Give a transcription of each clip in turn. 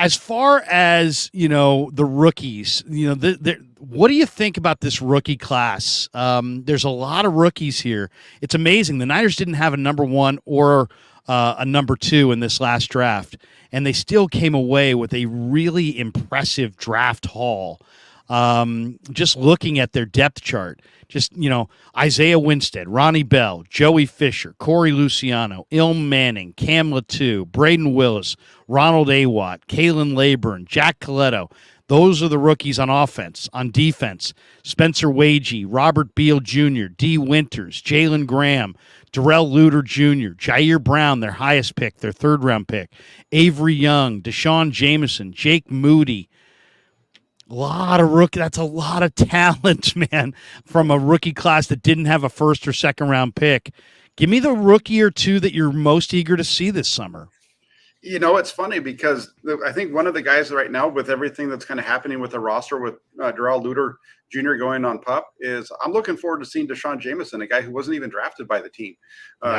as far as the rookies, what do you think about this rookie class? There's a lot of rookies here. It's amazing. The Niners didn't have a number one or a number two in this last draft, and they still came away with a really impressive draft haul. Just looking at their depth chart, Isaiah Winstead, Ronnie Bell, Joey Fisher, Corey Luciano, Ilm Manning, Cam Latu, Braden Willis, Ronald Awatt, Kalen Laburn, Jack Coletto. Those are the rookies on offense. On defense, Spencer Wagee, Robert Beal Jr., D. Winters, Jalen Graham, Darrell Luter Jr., Jair Brown, their highest pick, their third-round pick, Avery Young, Deshaun Jameson, Jake Moody. A lot of rookie. That's a lot of talent, man, from a rookie class that didn't have a first or second round pick. Give me the rookie or two that you're most eager to see this summer. It's funny because I think one of the guys right now, with everything that's kind of happening with the roster with Darrell Luter Jr. going on PUP, is I'm looking forward to seeing Deshaun Jameson, a guy who wasn't even drafted by the team.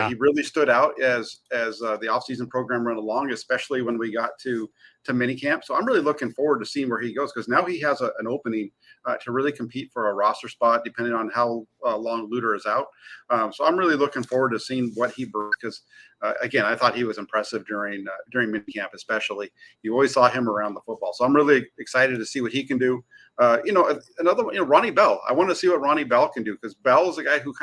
He really stood out as the offseason program ran along, especially when we got to minicamp. So I'm really looking forward to seeing where he goes, because now he has an opening to really compete for a roster spot, depending on how long Luter is out. So I'm really looking forward to seeing what he brings, because again, I thought he was impressive during minicamp, especially. You always saw him around the football. So I'm really excited to see what he can do. Another one, Ronnie Bell. I want to see what Ronnie Bell can do, because Bell is a guy who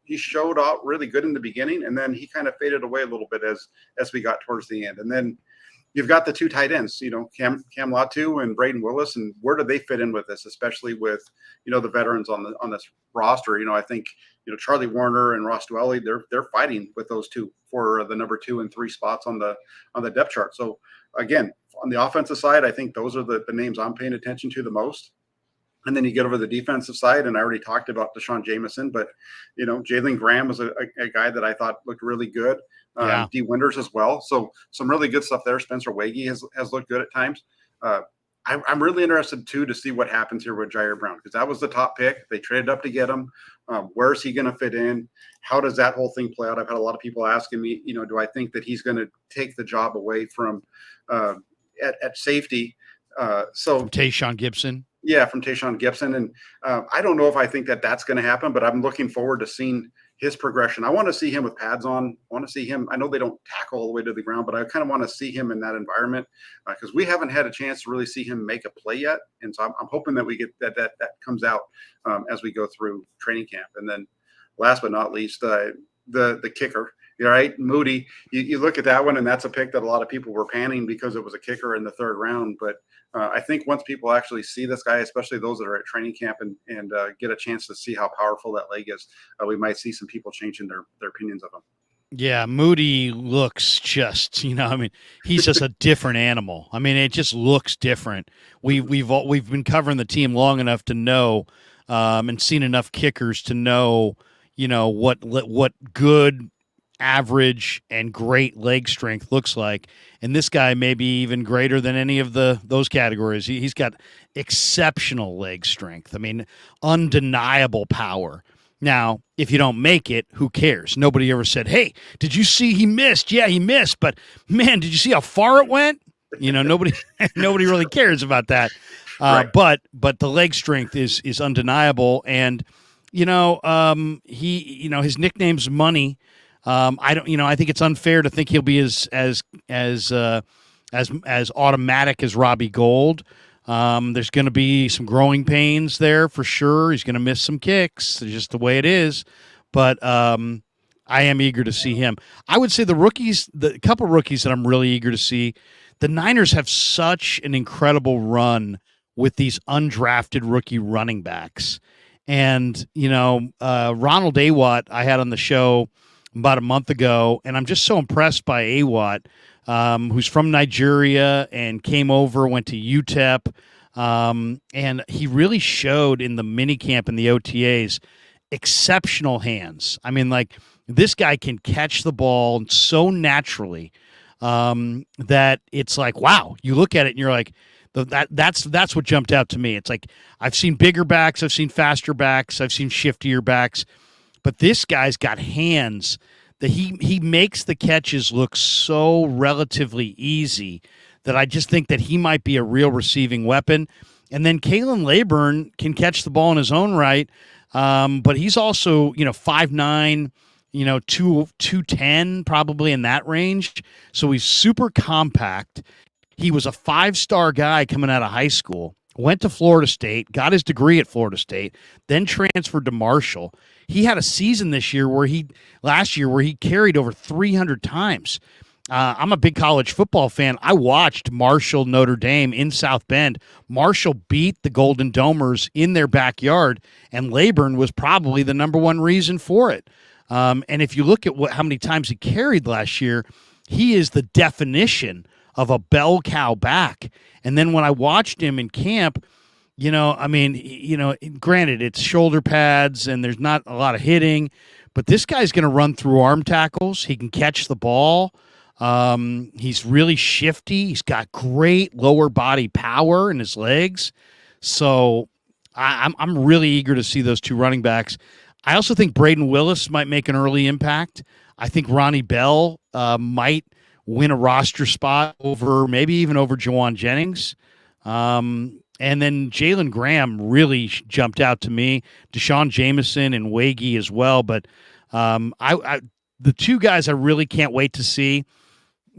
he showed out really good in the beginning, and then he kind of faded away a little bit as we got towards the end. And then you've got the two tight ends, Cam Latu and Braden Willis, and where do they fit in with this, especially with the veterans on this roster? I think Charlie Warner and Ross Dwelly, they're fighting with those two for the number 2 and 3 spots on the depth chart. So again, on the offensive side, I think those are the names I'm paying attention to the most. And then you get over the defensive side, and I already talked about Deshaun Jameson, but Jalen Graham was a guy that I thought looked really good. D. Winters as well. So some really good stuff there. Spencer Wagee has looked good at times. I'm really interested too to see what happens here with Jair Brown, because that was the top pick. They traded up to get him. Where is he going to fit in? How does that whole thing play out? I've had a lot of people asking me, do I think that he's going to take the job away from at safety? From Tayshaun Gibson. Yeah, from Tayshaun Gibson. And I don't know if I think that's going to happen, but I'm looking forward to seeing his progression. I want to see him with pads on. I want to see him. I know they don't tackle all the way to the ground, but I kind of want to see him in that environment, because we haven't had a chance to really see him make a play yet. And so I'm hoping that we get that comes out as we go through training camp. And then last but not least, the kicker. Right, Moody. You look at that one, and that's a pick that a lot of people were panning because it was a kicker in the third round. But I think once people actually see this guy, especially those that are at training camp and get a chance to see how powerful that leg is, we might see some people changing their opinions of him. Yeah, Moody looks just, he's just a different animal. It just looks different. We've been covering the team long enough to know, and seen enough kickers to know, what good, average, and great leg strength looks like, and this guy may be even greater than any of those categories. He's got exceptional leg strength. Undeniable power. Now, if you don't make it, who cares? Nobody ever said, "Hey, did you see he missed?" Yeah, he missed, but man, did you see how far it went? Nobody really cares about that. Right. But the leg strength is undeniable, and his nickname's Money. I think it's unfair to think he'll be as automatic as Robbie Gould. There's going to be some growing pains there for sure. He's going to miss some kicks. It's just the way it is. But I am eager to see him. I would say the couple rookies that I'm really eager to see, the Niners have such an incredible run with these undrafted rookie running backs. And, Ronald Awatt I had on the show about a month ago, and I'm just so impressed by Awatt, who's from Nigeria and came over, went to UTEP, and he really showed in the minicamp and the OTAs exceptional hands. This guy can catch the ball so naturally that it's like, wow, you look at it and you're like, that's what jumped out to me. It's like, I've seen bigger backs, I've seen faster backs, I've seen shiftier backs, but this guy's got hands that he makes the catches look so relatively easy that I just think that he might be a real receiving weapon. And then Kalen Laburn can catch the ball in his own right, but he's also 5'9", 210 probably in that range. So he's super compact. He was a 5-star guy coming out of high school, went to Florida State, got his degree at Florida State, then transferred to Marshall. He had a season last year where he carried over 300 times. I'm a big college football fan. I watched Marshall Notre Dame in South Bend. Marshall beat the Golden Domers in their backyard, and Laburn was probably the number one reason for it. And if you look at how many times he carried last year, he is the definition of a bell cow back. And then when I watched him in camp, granted, it's shoulder pads and there's not a lot of hitting, but this guy's going to run through arm tackles. He can catch the ball. He's really shifty. He's got great lower body power in his legs. So I'm really eager to see those two running backs. I also think Braden Willis might make an early impact. I think Ronnie Bell might win a roster spot maybe even over Jawan Jennings. And then Jalen Graham really jumped out to me. Deshaun Jameson and Wagee as well. But the two guys I really can't wait to see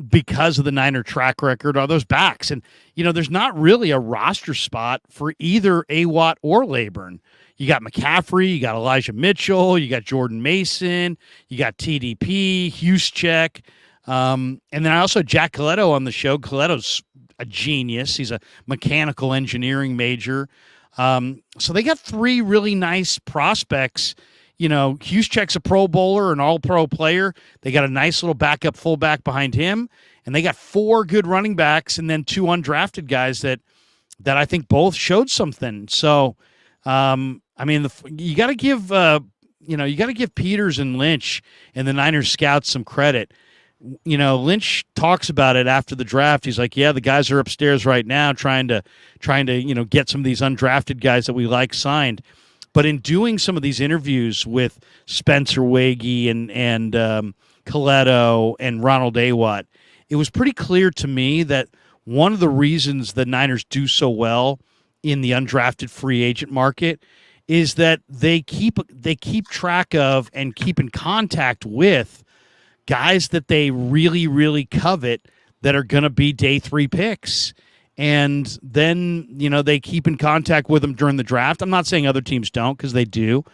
because of the Niner track record are those backs. And, there's not really a roster spot for either Awatt or Laburn. You got McCaffrey, you got Elijah Mitchell, you got Jordan Mason, you got TDP, Juszczyk. And then I also had Jack Coletto on the show. Coletto's a genius. He's a mechanical engineering major. So they got three really nice prospects. Juszczyk's a Pro Bowler, an All-Pro player. They got a nice little backup fullback behind him, and they got four good running backs and then two undrafted guys that I think both showed something. So, you got to give Peters and Lynch and the Niners scouts some credit. Lynch talks about it after the draft. He's like, yeah, the guys are upstairs right now trying to get some of these undrafted guys that we like signed. But in doing some of these interviews with Spencer Wagee and Coletto and Ronald Awatt, it was pretty clear to me that one of the reasons the Niners do so well in the undrafted free agent market is that they keep track of and keep in contact with guys that they really, really covet that are going to be day 3 picks. And then, they keep in contact with them during the draft. I'm not saying other teams don't, because they do.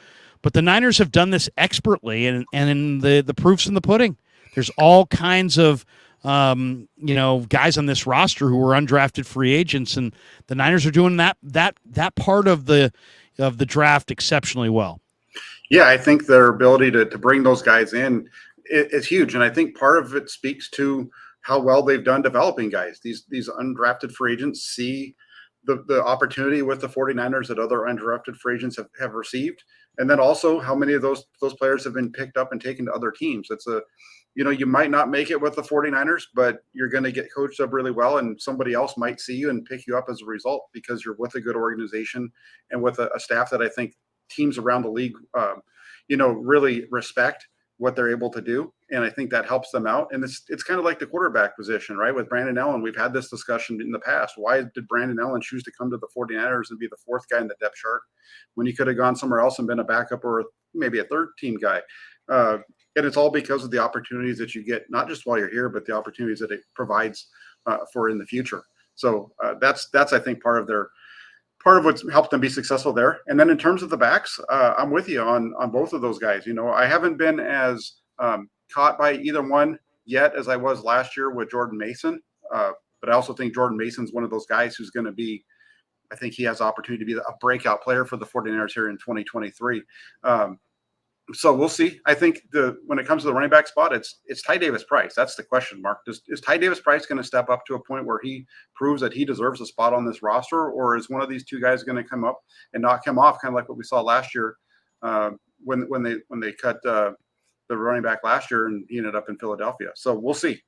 But the Niners have done this expertly, and the proof's in the pudding. There's all kinds of, guys on this roster who are undrafted free agents, and the Niners are doing that part of the draft exceptionally well. Yeah, I think their ability to bring those guys in is huge. And I think part of it speaks to how well they've done developing guys. These undrafted free agents see the opportunity with the 49ers that other undrafted free agents have received. And then also how many of those players have been picked up and taken to other teams. It's you might not make it with the 49ers, but you're going to get coached up really well, and somebody else might see you and pick you up as a result because you're with a good organization and with a staff that I think teams around the league, really respect what they're able to do. And I think that helps them out. And it's kind of like the quarterback position, right? With Brandon Allen, we've had this discussion in the past. Why did Brandon Allen choose to come to the 49ers and be the fourth guy in the depth chart when he could have gone somewhere else and been a backup or maybe a third team guy? And it's all because of the opportunities that you get, not just while you're here, but the opportunities that it provides for in the future. So that's I think part of what's helped them be successful there. And then in terms of the backs, I'm with you on both of those guys. I haven't been as caught by either one yet as I was last year with Jordan Mason. But I also think Jordan Mason's one of those guys who's going to be, I think he has the opportunity to be a breakout player for the 49ers here in 2023. So we'll see. I think when it comes to the running back spot, it's Ty Davis Price. That's the question mark. Is Ty Davis Price going to step up to a point where he proves that he deserves a spot on this roster, or is one of these two guys going to come up and knock him off, kind of like what we saw last year when they cut the running back last year and he ended up in Philadelphia? So we'll see.